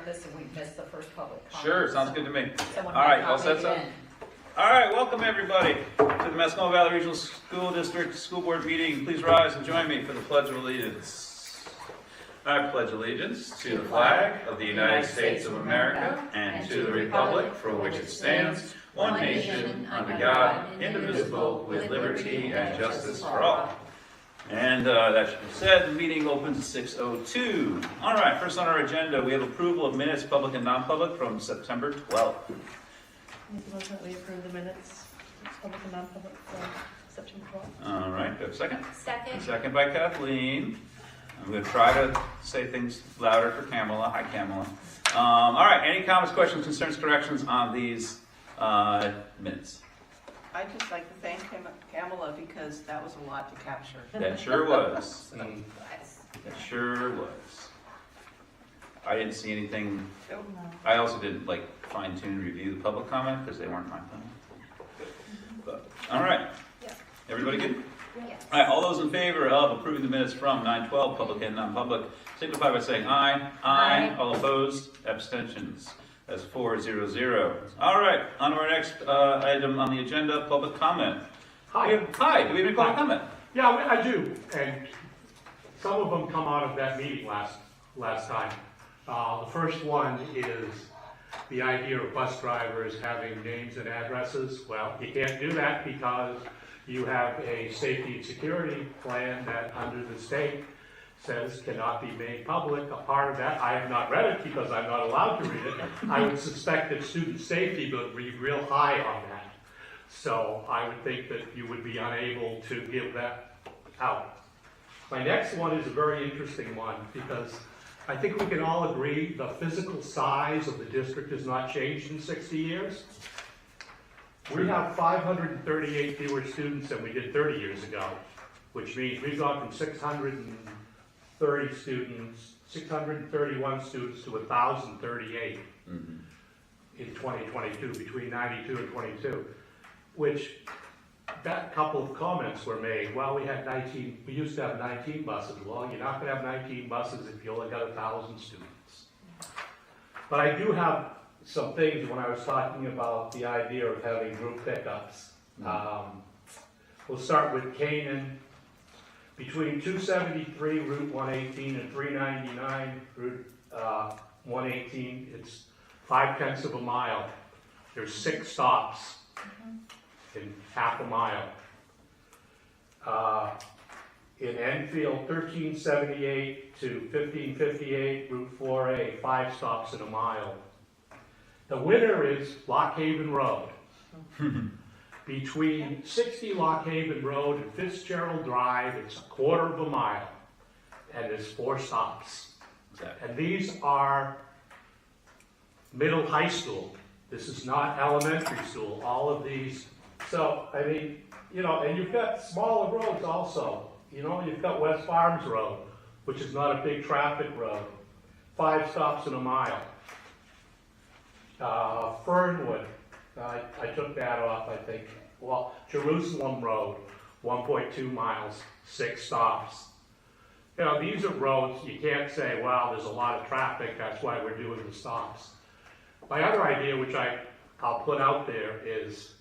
this and we missed the first public comment. Sure, sounds good to me. Someone All right, might all not set make up. it in. All right, welcome everybody to the Mascoma Valley Regional School District School Board meeting. Please rise and join me for the Pledge of Allegiance. I pledge allegiance to the flag of the United States of America and to the republic for which it stands, one nation, under God, indivisible, with liberty and justice for all. And that should be said, the meeting opens at 6:02. All right, first on our agenda, we have approval of minutes, public and non-public, from September 12th. Make a motion that we approve the minutes, public and non-public for September 12th. All right, do I have a second? Second. Second by Kathleen. I'm going to try to say things louder for Kamala. Hi, Kamala. All right, any comments, questions, concerns, corrections on these minutes? I'd just like to thank Kamala because that was a lot to capture. That sure was. Yes. That sure was. I didn't see anything. Nope. I also didn't fine tune review the public comment because they weren't my comment. But all right, Yeah. everybody good? Yes. All right, all those in favor of approving the minutes from 9/12, public and non-public, signify by saying aye. Aye. All opposed, abstentions. That's 4-0-0. All right, on to our next item on the agenda, public comment. Hi. Hi, do we have any public comment? Yeah, I do, and some of them come out of that meeting last time. The first one is the idea of bus drivers having names and addresses. Well, you can't do that because you have a safety and security plan that under the state says cannot be made public. A part of that, I have not read it because I'm not allowed to read it. I would suspect that student safety would be real high on that. So I would think that you would be unable to give that out. My next one is a very interesting one because I think we can all agree the physical size of the district has not changed in 60 years. We have 538 fewer students than we did 30 years ago, which means we've gone from 631 students to 1,038 in 2022, between 92 and 22, which that couple of comments were made. Well, we used to have 19 buses. Well, you're not gonna have 19 buses if you only got 1,000 students. But I do have some things when I was talking about the idea of having group pickups. We'll start with Canaan. Between 273 Route 118 and 399 Route 118, it's 0.5 of a mile. There's 6 stops in half a mile. In Enfield, 1378 to 1558 Route 4A, 5 stops in a mile. The winner is Lock Haven Road. Between 60 Lock Haven Road and Fitzgerald Drive, it's 1/4 of a mile, and there's 4 stops. Exactly. And these are middle high school. This is not elementary school, all of these. So, I mean, and you've got smaller roads also. You've got West Farms Road, which is not a big traffic road. 5 stops in a mile. Fernwood, I took that off, I think. Well, Jerusalem Road, 1.2 miles, 6 stops. These are roads, you can't say, well, there's a lot of traffic, that's why we're doing the stops. My other idea, which I'll put out there, is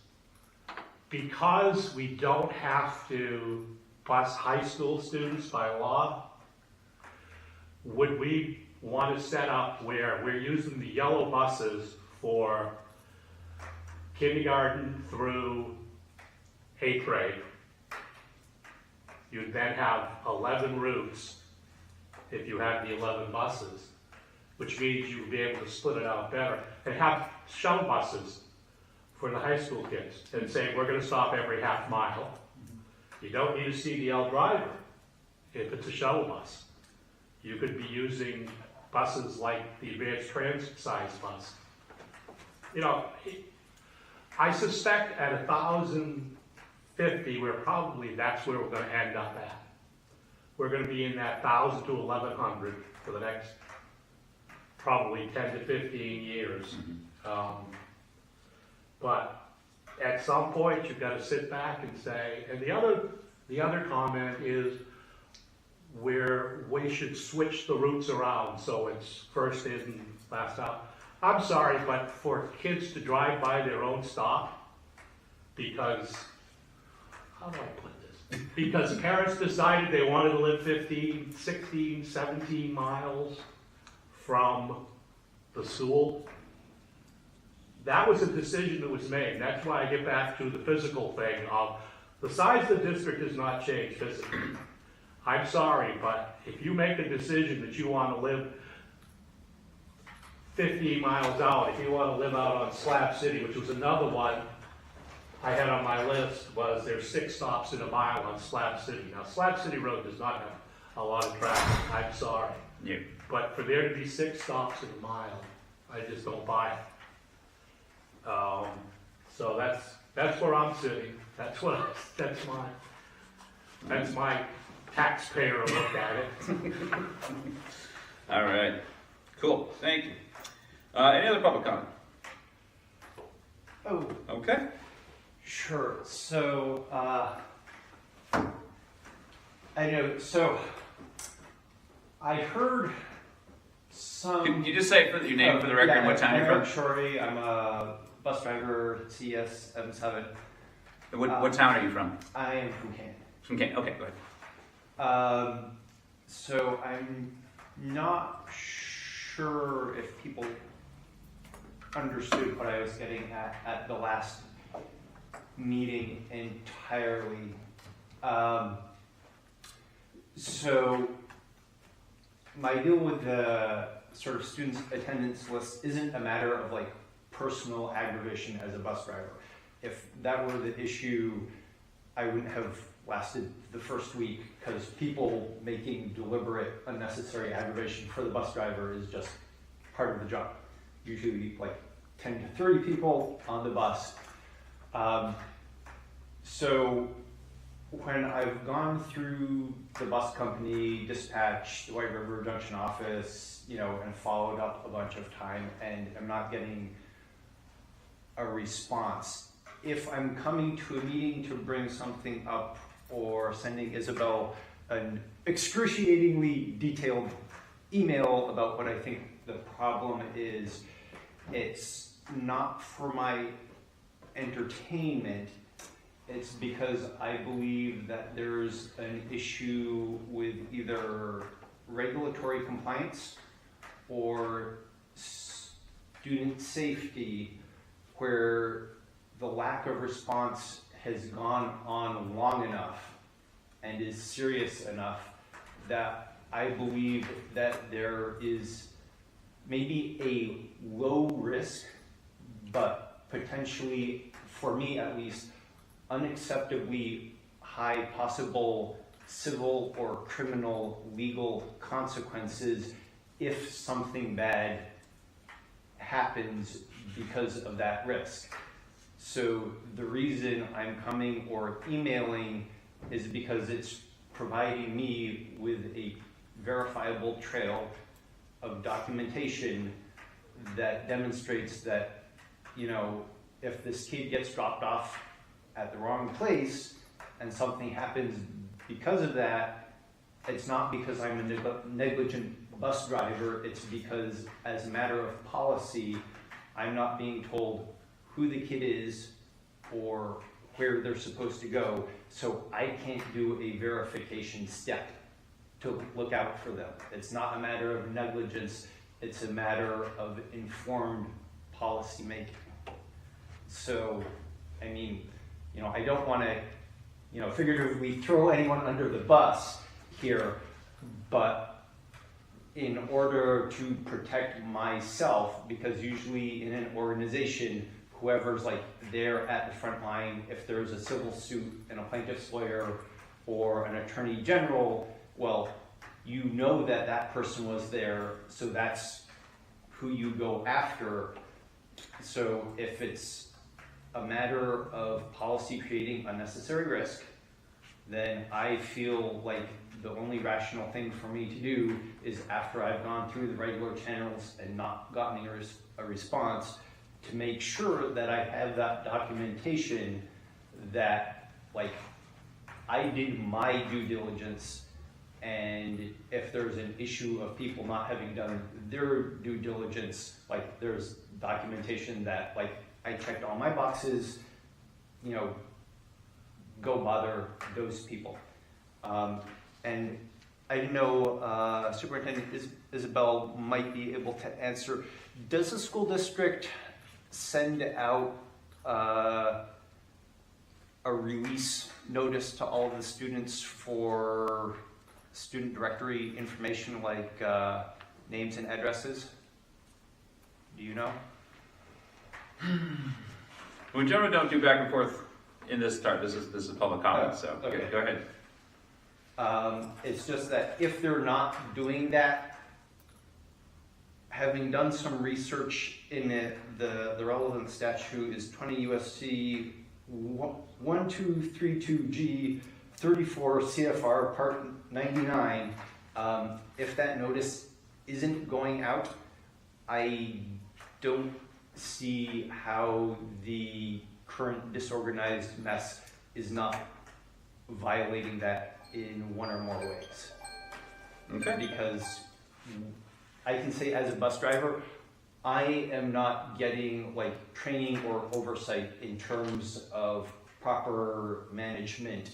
because we don't have to bus high school students by law, would we want to set up where we're using the yellow buses for kindergarten through 8th grade? You'd then have 11 routes if you had the 11 buses, which means you would be able to split it out better and have shuttle buses for the high school kids and say, we're going to stop every half mile. You don't need a CDL driver if it's a shuttle bus. You could be using buses like the advanced transit size bus. I suspect at 1,050, that's where we're going to end up at. We're going to be in that 1,000 to 1,100 for the next probably 10 to 15 years. But at some point, you've got to sit back and say, and the other comment is where we should switch the routes around. So it's first in last time. I'm sorry, but for kids to drive by their own stop, because, how do I put this? Because parents decided they wanted to live 15, 16, 17 miles from the school. That was a decision that was made. That's why I get back to the physical thing of the size of the district has not changed physically. I'm sorry, but if you make a decision that you want to live 15 miles out, if you want to live out on Slab City, which was another one I had on my list, was there's 6 stops in a mile on Slab City. Now, Slab City Road does not have a lot of traffic, I'm sorry. Yeah. But for there to be 6 stops in a mile, I just don't buy it. So that's where I'm sitting. That's my taxpayer look at it. All right. Cool. Thank you. Any other public comment? Oh, Okay. sure. So, I know, so I heard some. Can you just say your name for the record and what town you're I'm from? Shorey. I'm a bus driver, CS77. What town are you from? I am from Canton. From Kent. Okay, go ahead. So I'm not sure if people understood what I was getting at the last meeting entirely. So my deal with the sort of students' attendance list isn't a matter of like personal aggravation as a bus driver. If that were the issue, I wouldn't have lasted the first week, because people making deliberate unnecessary aggravation for the bus driver is just part of the job. Usually like 10 to 30 people on the bus. So when I've gone through the bus company, dispatch, the White River Junction office, and followed up a bunch of time, and I'm not getting a response. If I'm coming to a meeting to bring something up or sending Isabel an excruciatingly detailed email about what I think the problem is, it's not for my entertainment. It's because I believe that there's an issue with either regulatory compliance or student safety, where the lack of response has gone on long enough and is serious enough that I believe that there is maybe a low risk, but potentially, for me at least, unacceptably high possible civil or criminal legal consequences if something bad happens because of that risk. So the reason I'm coming or emailing is because it's providing me with a verifiable trail of documentation that demonstrates that, if this kid gets dropped off at the wrong place and something happens because of that, it's not because I'm a negligent bus driver, it's because as a matter of policy, I'm not being told who the kid is or where they're supposed to go, so I can't do a verification step to look out for them. It's not a matter of negligence, it's a matter of informed policy making. So, I don't want to, figuratively throw anyone under the bus here, but in order to protect myself, because usually in an organization, whoever's there at the front line, if there's a civil suit and a plaintiff's lawyer or an attorney general, well, that person was there, so that's who you go after. So if it's a matter of policy creating unnecessary risk, then I feel like the only rational thing for me to do is, after I've gone through the regular channels and not gotten a response, to make sure that I have that documentation that I did my due diligence And if there's an issue of people not having done their due diligence, like there's documentation that like I checked all my boxes, you know, go bother those people. And I didn't know Superintendent Isabel might be able to answer. Does the school district send out a release notice to all the students for student directory information like names and addresses? Do you know? We generally don't do back and forth in this start. This is public comment, so okay. Go ahead. It's just that if they're not doing that, having done some research in it, the relevant statute is 20 USC 1232G 34 CFR Part 99. If that notice isn't going out, I don't see how the current disorganized mess is not violating that in one or more ways. Okay. Because I can say as a bus driver, I am not getting like training or oversight in terms of proper management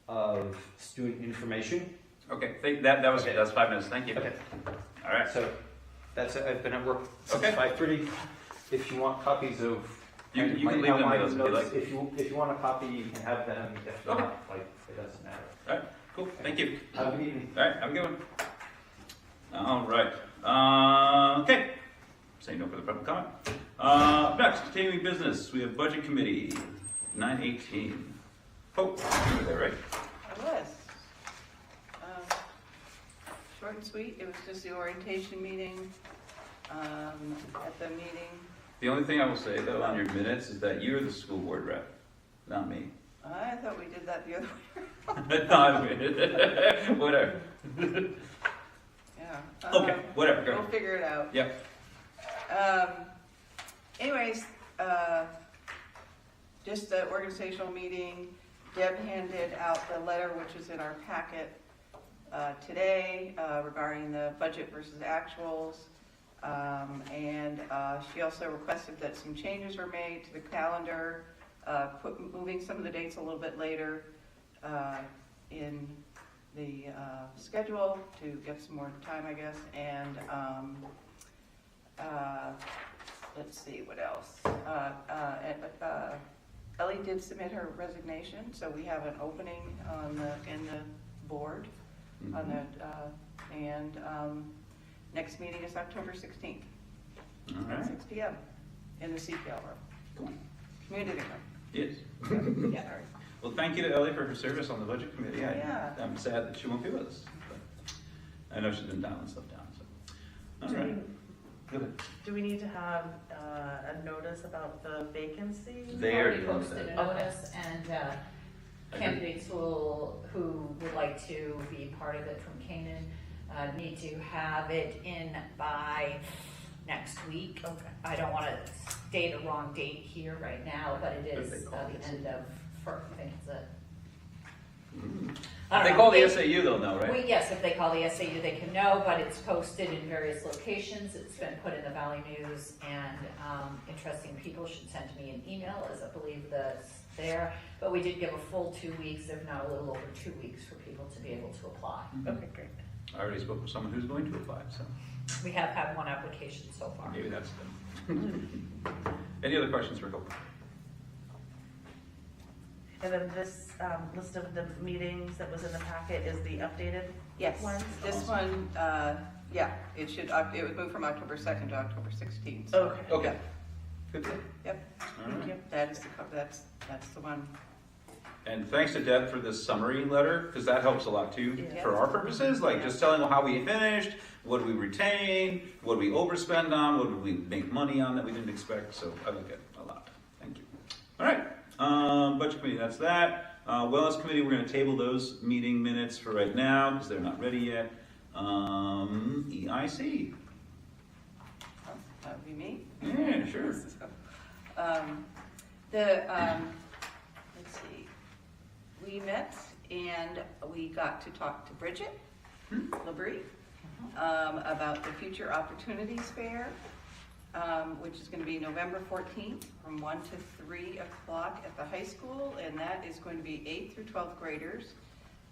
of student information. Okay. That was Okay. that's 5 minutes. Thank you. Okay, All right. so that's it. I've been at work since Okay. 5:30. If you want copies of You my can leave them outline with us if you notes, like. if you want a copy, you can have them. If Okay. not, like it doesn't matter. All right. Cool. Thank you. Have a good evening. All right. Have a good one. All right. Okay. Saying no for the public comment. Next, continuing business. We have budget committee, 9/18. Oh, you were there, right? I was. Short and sweet, it was just the orientation meeting. At the meeting, The only thing I will say though on your minutes is that you're the school board rep, not me. I thought we did that the other way. Whatever. Yeah. Okay, whatever. Go We'll ahead. figure it out. Yep. Anyways, just the organizational meeting. Deb handed out the letter, which is in our packet today, regarding the budget versus actuals. And she also requested that some changes were made to the calendar, moving some of the dates a little bit later in the schedule to get some more time, I guess. And let's see, what else? Ellie did submit her resignation, so we have an opening in the board on the, and next meeting is October 16th All at right. 6 p.m. in the CPL room, Cool. community room. Yes. Yeah, all right. Well, thank you to Ellie for her service on the budget committee. Yeah. I'm sad that she won't be with us. But I know she's been dialing stuff down. So. All Do right. we- Go ahead. Do we need to have a notice about the vacancy? They Already already posted a Okay. notice, and candidates who would like to be part of it from Canaan need to have it in by next week. Okay. I don't want to state a wrong date here right now, but it is They call it the end of, I think it's a. They call the SAU though, now, right? Yes, if they call the SAU, they can know, but it's posted in various locations. It's been put in the Valley News, and interesting people should send me an email, as I believe that's there. But we did give a full 2 weeks, if not a little over 2 weeks, for people to be able to apply. Okay, great. I already spoke with someone who's going to apply, so We have had one application so far. maybe that's them. Any other questions for Hope? And then this list of the meetings that was in the packet is the updated Yes, ones? this one, yeah, it would move from October 2nd to October 16th. so- Okay. Okay. Good deal. Yep, All Thank right. you. that is that's the one. And thanks to Deb for this summary letter, because that helps a lot too, Yeah. for our purposes, like Yeah. just telling them how we finished, what did we retain, what did we overspend on, what did we make money on that we didn't expect, so I like it a lot. Thank you. All right, budget committee, that's that. Wellness committee, we're gonna table those meeting minutes for right now, because they're not ready yet. EIC. Oh, that would be me. Yeah, sure. Let's see, we met and we got to talk to Bridget Labrie about the Future Opportunities Fair, which is going to be November 14th from 1 to 3 o'clock at the high school, and that is going to be 8th through 12th graders.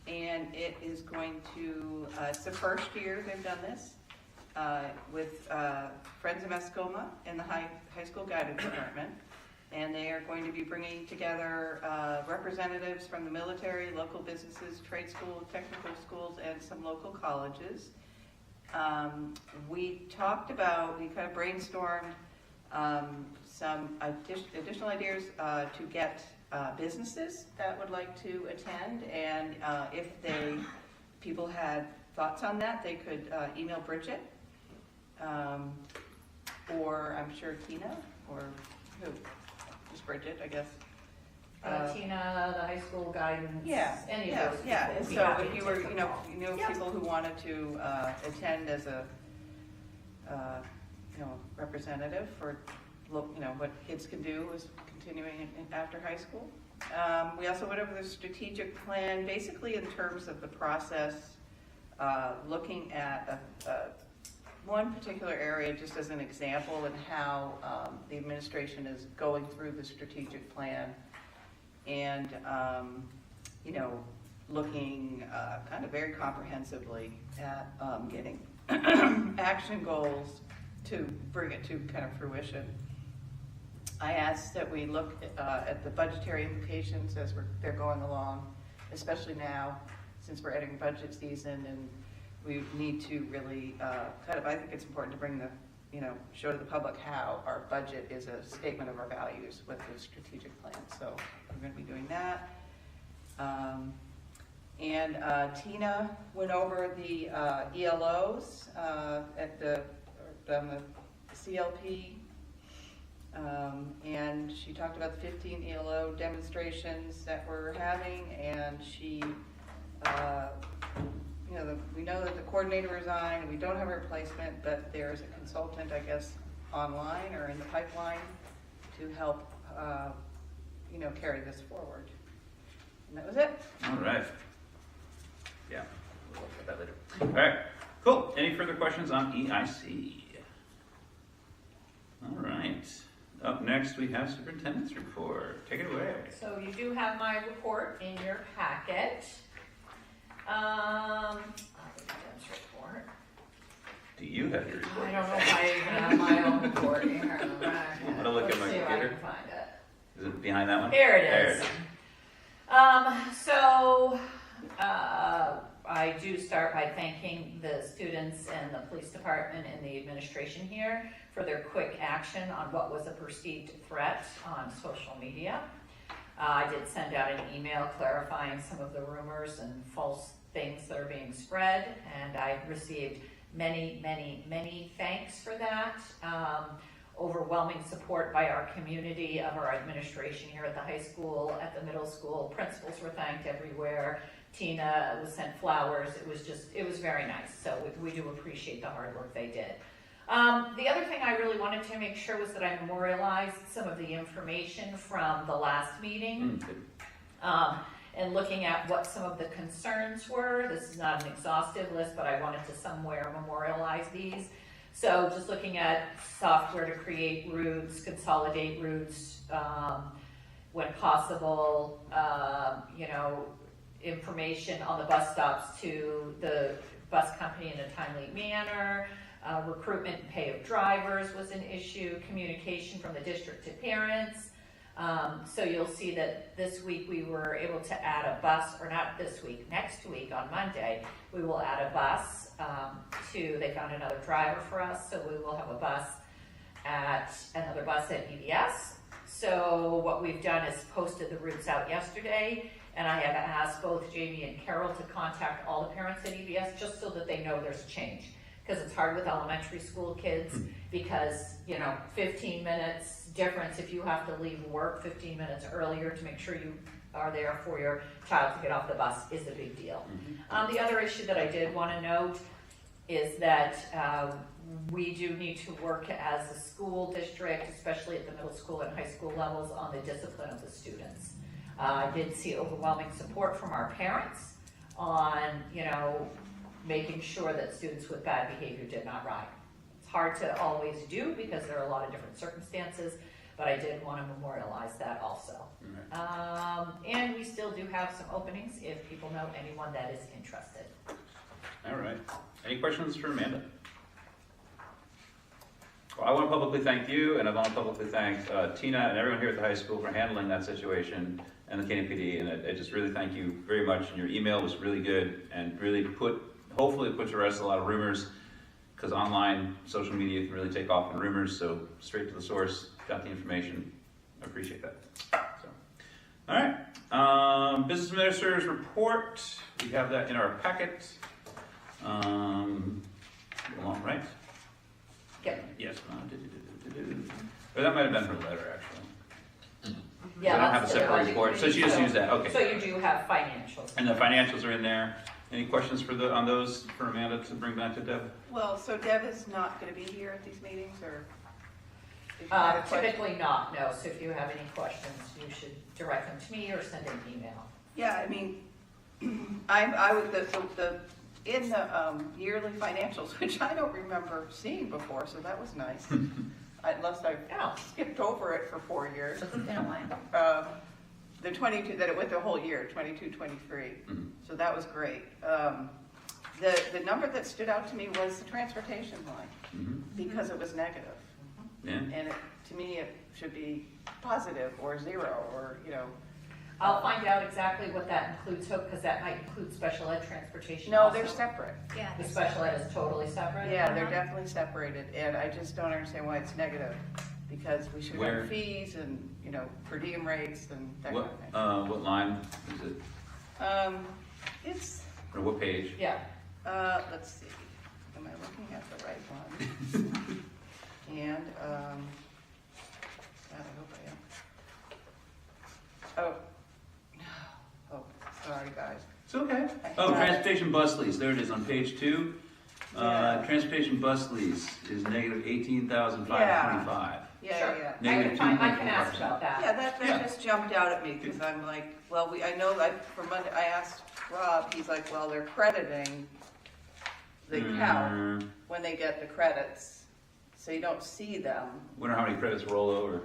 And it is going to, it's the first year they've done this, with Friends of Mascoma and the high school guidance department. And they are going to be bringing together representatives from the military, local businesses, trade schools, technical schools, and some local colleges. We talked about, we kind of brainstormed some additional ideas to get businesses that would like to attend, and if people had thoughts on that, they could email Bridget, or I'm sure Tina, or who? Just Bridget, I guess. Tina, the high school guidance, any of those. Yeah, and people. so if you were, people who wanted to attend as a, representative for, what kids can do is continuing after high school. We also went over the strategic plan, basically in terms of the process, looking at one particular area just as an example and how the administration is going through the strategic plan, and looking kind of very comprehensively at getting action goals to bring it to kind of fruition. I asked that we look at the budgetary implications as they're going along, especially now since we're entering budget season, and we need to really I think it's important to bring show to the public how our budget is a statement of our values with the strategic plan. So we're going to be doing that. And Tina went over the ELOs at the CLP, and she talked about the 15 ELO demonstrations that we're having, and she, we know that the coordinator resigned, and we don't have a replacement, but there's a consultant, I guess, online or in the pipeline to help, carry this forward. And that was it. All right. Yeah, we'll look at that later. All right, cool. Any further questions on EIC? All right. Up next, we have Superintendent's report. Take it away. So you do have my report in your packet. I'll look at Deb's report. Do you have your report? I don't know if I even have my own report here. I'm gonna look at my Let's see if I computer. can find it. Is it behind that one? Here it There is. it is. I do start by thanking the students and the police department and the administration here for their quick action on what was a perceived threat on social media. I did send out an email clarifying some of the rumors and false things that are being spread, and I received many, many, many thanks for that. Overwhelming support by our community, of our administration here at the high school, at the middle school. Principals were thanked everywhere. Tina was sent flowers. It was very nice. So we do appreciate the hard work they did. The other thing I really wanted to make sure was that I memorialized some of the information from the last meeting. And looking at what some of the concerns were. This is not an exhaustive list, but I wanted to somewhere memorialize these. So just looking at software to create routes, consolidate routes when possible, information on the bus stops to the bus company in a timely manner, recruitment and pay of drivers was an issue, communication from the district to parents. So you'll see that this week we were able to add a bus, or not this week, next week on Monday, we will add a bus they found another driver for us, so we will have another bus at EVS. So what we've done is posted the routes out yesterday, and I have asked both Jamie and Carol to contact all the parents at EVS just so that they know there's a change. Because it's hard with elementary school kids, because 15 minutes difference if you have to leave work 15 minutes earlier to make sure you are there for your child to get off the bus is a big deal. The other issue that I did want to note is that we do need to work as a school district, especially at the middle school and high school levels, on the discipline of the students. I did see overwhelming support from our parents on, making sure that students with bad behavior did not ride. It's hard to always do because there are a lot of different circumstances, but I did want to memorialize that also. And we still do have some openings if people know anyone that is interested. All right. Any questions for Amanda? Well, I want to publicly thank you, and I want to publicly thank Tina and everyone here at the high school for handling that situation, and the KNPD, and I just really thank you very much. And your email was really good, and really hopefully put to rest a lot of rumors, because online social media can really take off in rumors. So straight to the source, got the information. I appreciate that. So, all right. Business Administrator's report. We have that in our packet. Along, right? Yep. Yes. Or that might have been her letter, actually. Yeah, I don't have a that's the separate budget report, so committee, she just used that, okay. So you do have financials. And the financials are in there. Any questions on those for Amanda to bring back to Deb? Well, so Deb is not going to be here at these meetings, or? if you have a question- Typically not, no. So if you have any questions, you should direct them to me or send an email. Yeah, I mean, I would, in the yearly financials, which I don't remember seeing before, so that was nice. Unless I Yeah. skipped over it for 4 years. It's been a while. The 22, that it went the whole year, 22, 23. Mhm. So that was great. The number that stood out to me was the transportation line, Mhm. because it was negative. Yeah. And to me, it should be positive or zero, or, I'll find out exactly what that includes, because that might include special ed transportation No, also. they're separate. Yeah. The special ed is totally separate? Yeah, they're definitely separated, and I just don't understand why it's negative, because we should Where? have fees and, per diem rates and that kind of thing. What line is it? It's, Or what page? Yeah. let's see, am I looking at the right one? And, God, I hope I am. Oh, sorry, guys. It's okay. I Oh, had it. transportation bus lease. There it is on page 2. Yeah. Transportation bus lease is negative 18,525. Yeah, Sure. yeah. Negative I can ask 2.4%. about that. Yeah, that Yeah. just jumped out at me, because I'm like, well, I know, for Monday, I asked Rob, he's like, well, they're crediting the account when they get the credits, so you don't see them. Wonder how many credits roll over.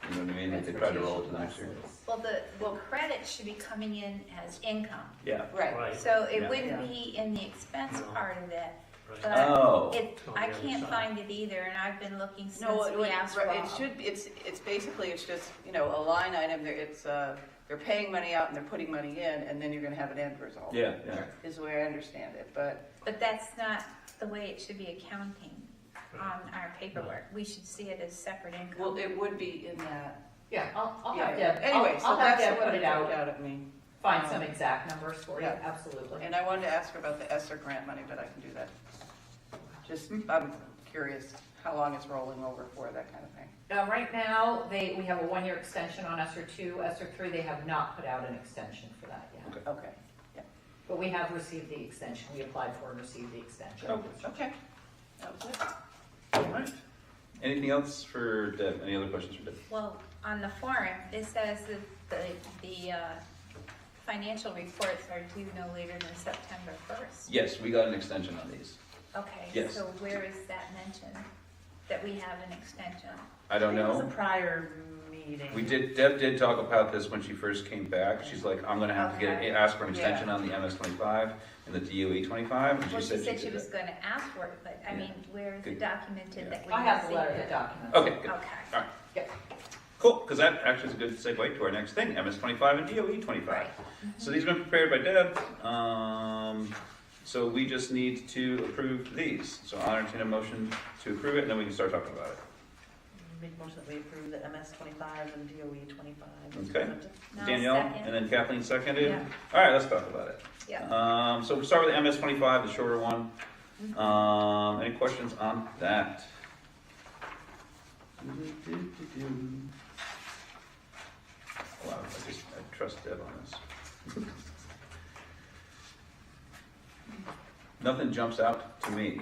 You know what I mean? If they try to roll it to the next year. Well, the credit should be coming in as income, Yeah. Right. so it Yeah. wouldn't be in the expense No. part of it. Right. But Oh. I can't find it either, and I've been looking since No, we asked Rob. it should, it's basically, it's just, a line item, they're paying money out and they're putting money in, and then you're gonna have an end result. Yeah, yeah. Is the way I understand it, but, But that's not the way it should be accounting on our paperwork. We should see it as separate income. well, it would be in that. Yeah, I'll Yeah. have Deb, Anyway, so I'll have that's Deb what put it it out, jumped out at me. find some exact numbers for you, Yeah. absolutely. And I wanted to ask her about the ESSER grant money, but I can do that. Just, I'm curious how long it's rolling over for, that kind of thing. Right now, we have a 1-year extension on ESSER 2, ESSER 3, they have not put out an extension for that yet. Okay. But we have received the extension, we applied for and received the extension. Okay. That was it. All right. Anything else for Deb? Any other questions for Deb? Well, on the form, it says that the financial reports are due no later than September 1st. Yes, we got an extension on these. Okay, Yes. so where is that mentioned, that we have an extension? I don't It was know. a prior meeting. Deb did talk about this when she first came back. She's like, I'm gonna have to ask for an extension on the MS 25 and the DOE 25. And Well, she said she did was that. gonna ask for it, but I Yeah. mean, where is it Good. documented that we I have the received letter it? that documents. Okay, good. Okay. Yep. Cool, because that actually is a good segue to our next thing, MS 25 and DOE 25. Right. So these have been prepared by Deb. So we just need to approve these. So I'll entertain a motion to approve it, and then we can start talking about it. Make a motion that we approve the MS 25 and DOE 25. as Okay. presented. Now, Danielle, second. and then Kathleen seconded. Yeah. All right, let's talk about it. Yeah. So we'll start with the MS 25, the shorter one. Any questions on that? Wow, I trust Deb on this. Nothing jumps out to me.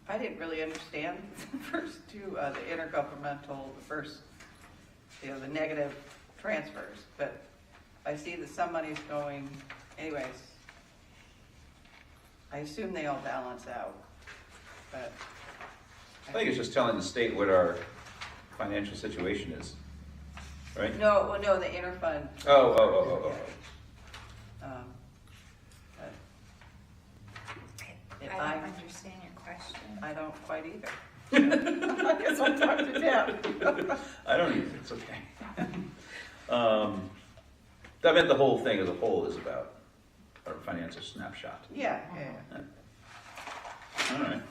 I didn't really understand the first two, the intergovernmental, the first the negative transfers, but I see that some money's going, anyways. I assume they all balance out, but. I think it's just telling the state what our financial situation is, right? No, well, no, the interfund. Oh. Um, but I if don't understand your question. I don't quite either. I guess I'll talk to Deb. I don't either, it's okay. I meant the whole thing as a whole is about our financial snapshot. Yeah. All right.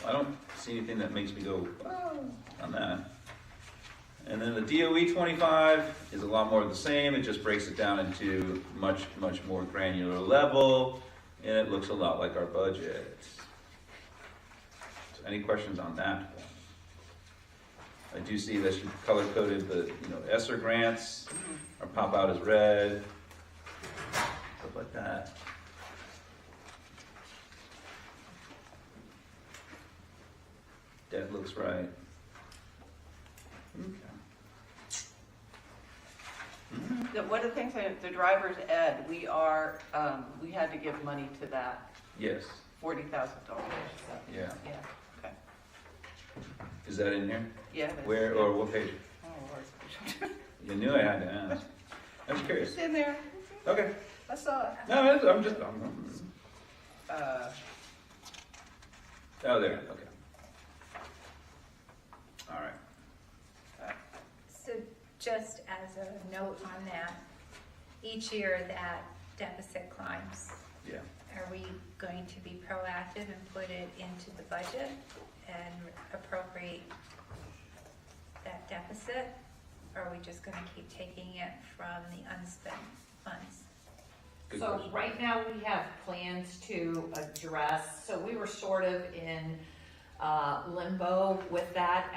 Well, I don't see anything that makes me go, oh, on that. And then the DOE 25 is a lot more of the same. It just breaks it down into much more granular level, and it looks a lot like our budget. So any questions on that? I do see that you color-coded the, ESSER grants, or pop out as red, stuff like that. That looks right. Okay. One of the things that the driver's ed, we had to give money to that, Yes, $40,000. yeah. Yeah, okay. Is that in here? Yeah. that's- Where, or what page? Oh, Lord. You knew I had to ask. I was curious. It's in there. Okay. I saw it. No, I'm just, oh, there, okay. All right. So just as a note on that, each year that deficit climbs, Yeah. are we going to be proactive and put it into the budget and appropriate that deficit? Or are we just gonna keep taking it from the unspent funds? Good So question. right now, we have plans to address, so we were sort of in limbo with that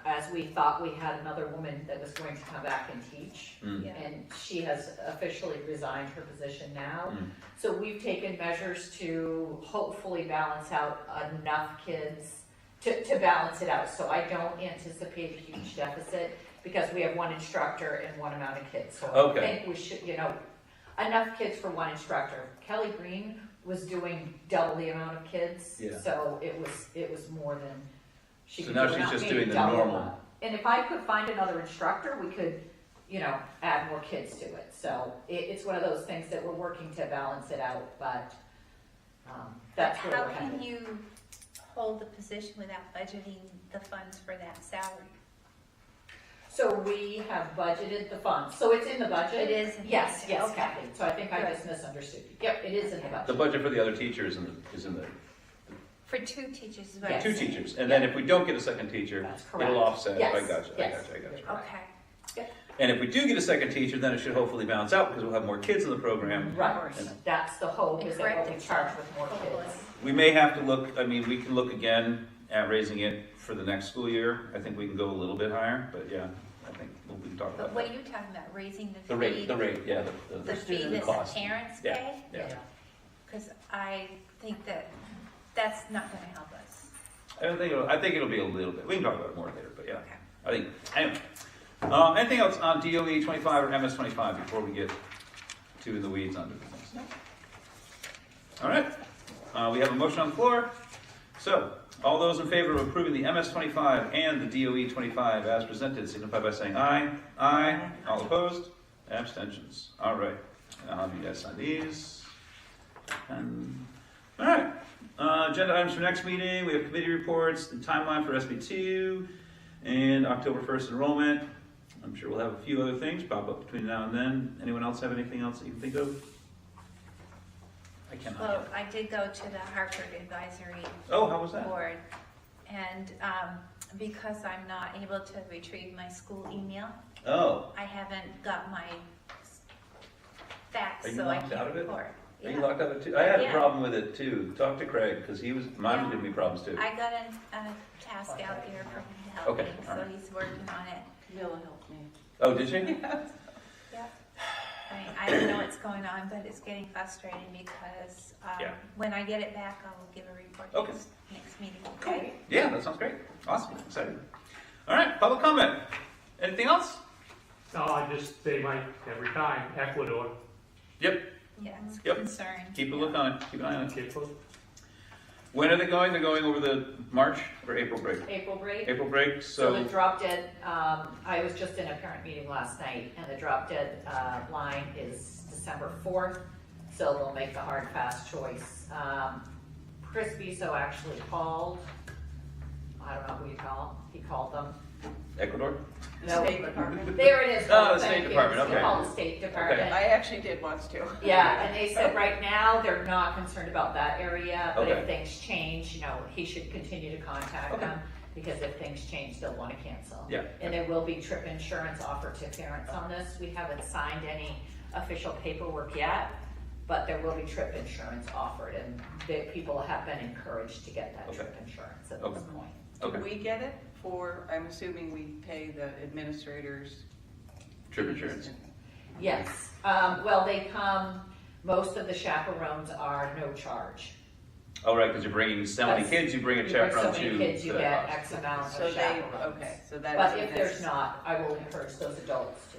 as we thought we had another woman that was going to come back and teach. Mm. Yeah. And she has officially resigned her position now. Mm. So we've taken measures to hopefully balance out enough kids to balance it out. So I don't anticipate a huge deficit because we have one instructor and one amount of kids. So Okay. I think we should, enough kids for one instructor. Kelly Green was doing double the amount of kids. Yeah. So it was more than she So could now do. she's We're not just paying doing the double normal. amount. And if I could find another instructor, we could, add more kids to it. So it's one of those things that we're working to balance it out, but that's where How we're can headed. you hold the position without budgeting the funds for that salary? So we have budgeted the funds. So it's in the budget? It is in the Yes, budget. yes, Okay. Kathy. So I think I Good. just misunderstood you. Yep, it is in the The budget. budget for the other teachers is in the, For 2 teachers, is what Yes. I'm two saying. teachers. And then if we don't get a second teacher, That's correct. it'll offset. Yes, I gotcha. yes. Okay. And if we do get a second teacher, then it should hopefully balance out because we'll have more kids in the program. Right. That's the hope, is that we'll be Correct. charged with more Hopefully. kids. We may have to look, we can look again at raising it for the next school year. I think we can go a little bit higher, but yeah, I think we can talk But about what are that. you talking about, raising the fee? The rate, yeah, The fee the that cost. the parents Yeah. pay? Yeah. Because I think that that's not gonna help us. I think it'll be a little bit. We can talk about it more later, but yeah. Okay. I think, anyway. Anything else on DOE 25 or MS 25 before we get too in the weeds on different things? All right, we have a motion on the floor. So, all those in favor of approving the MS 25 and the DOE 25 as presented, signify by saying aye. Aye. All opposed? Abstentions. All right, and I'll have you guys sign these. And, all right, agenda items for next meeting. We have committee reports, the timeline for SB2, and October 1st enrollment. I'm sure we'll have a few other things pop up between now and then. Anyone else have anything else that you can think of? I cannot. Well, I did go to the Hartford Advisory Oh, how was that? Board, and because I'm not able to retrieve my school email, Oh, I haven't got my fax, Are you so I locked out can't of it? report. are you Yeah. locked out of it too? I had a Yeah. problem with it too. Talk to Craig, because mine was Yeah. giving me problems too. I got a task out there for him to help Okay, me, all so right. he's working on it. Camilla helped me. Oh, did she? Yeah. I mean, I don't know what's going on, but it's getting frustrating because Yeah. when I get it back, I will give a report Okay. next meeting, okay? Yeah, that sounds great. Awesome, exciting. All right, public comment. Anything else? No, I just say every time, Ecuador. Yep, Yeah, it's a Yep. concern. keep a look on it, keep an eye on it. Get close. When are they going? They're going over the March or April break? April break. April break, So the so, drop dead, I was just in a parent meeting last night, and the drop dead line is December 4th, so they'll make the hard, fast choice. Chris Biso actually called, I don't know who you call, he called them. Ecuador? No, State Department. there it is. Oh, the Thank State you. Department, He okay. called the State Department. I actually did once too. Yeah, and they said right now, they're not concerned about that area, but if Okay. things change, he should continue to contact Okay. them, because if things change, they'll wanna cancel. Yeah. And there will be trip insurance offered to parents on this. We haven't signed any official paperwork yet, but there will be trip insurance offered, and the people have been encouraged to get that Okay. trip insurance at Okay. this point. Okay. Do we get it for, I'm assuming we pay the administrators? Trip insurance. Yes, well, they come, most of the chaperones are no charge. Oh, right, because you're bringing so many Yes. kids, you bring a You bring chaperone so to. many kids, you the get house. X amount So of they, chaperones. okay, so that is. But if there's not, I will encourage those adults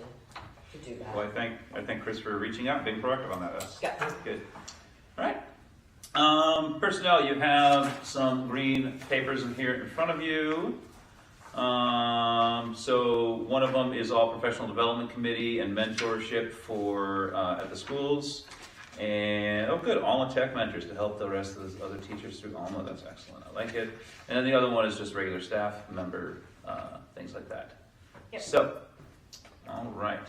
to do that. Well, I thank Chris for reaching out, being proactive on that. That's Yeah. good. All right. Personnel, you have some green papers in here in front of you. So one of them is all professional development committee and mentorship for at the schools. And, oh good, Alma Tech mentors to help the rest of the other teachers through Alma. That's excellent. I like it. And then the other one is just regular staff member, things like that. Yep. So, all right.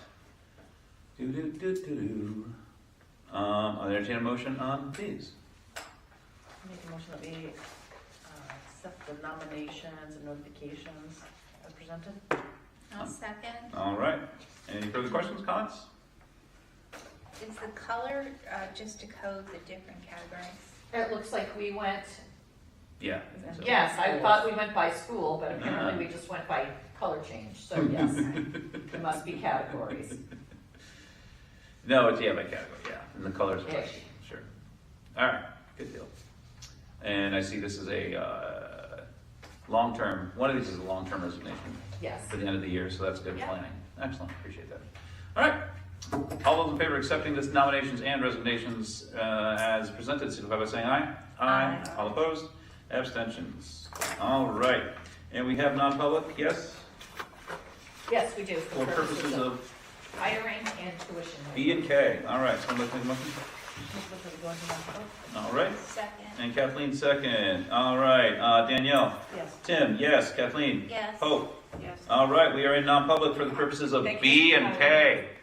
I'll entertain a motion on these. Make a motion that we accept the nominations and notifications as presented. I'll second. All right. Any further questions, comments? Is the color just to code the different categories? It looks like we went, Yeah. I think so. yes, I thought we went by school, but apparently we just went by color change, so yes, it must be categories. No, it's by category, yeah. And the colors are Ish. sure. All right, good deal. And I see this is a long-term, one of these is a long-term resignation Yes. for the end of the year, so that's good Yeah. planning. Excellent, appreciate that. All right. All those in favor of accepting this nominations and resignations as presented, signify by saying aye. Aye. All opposed? Abstentions. All right. And we have non-public, yes? Yes, we do, For purposes of hiring and tuition. B and K. All right, someone make a motion? Move that we go into non-public. All right. Second. And Kathleen second. All right, Danielle. Yes. Tim, yes. Kathleen? Yes. Hope. Yes. All right, we are in non-public for the purposes of Thank B you. and K.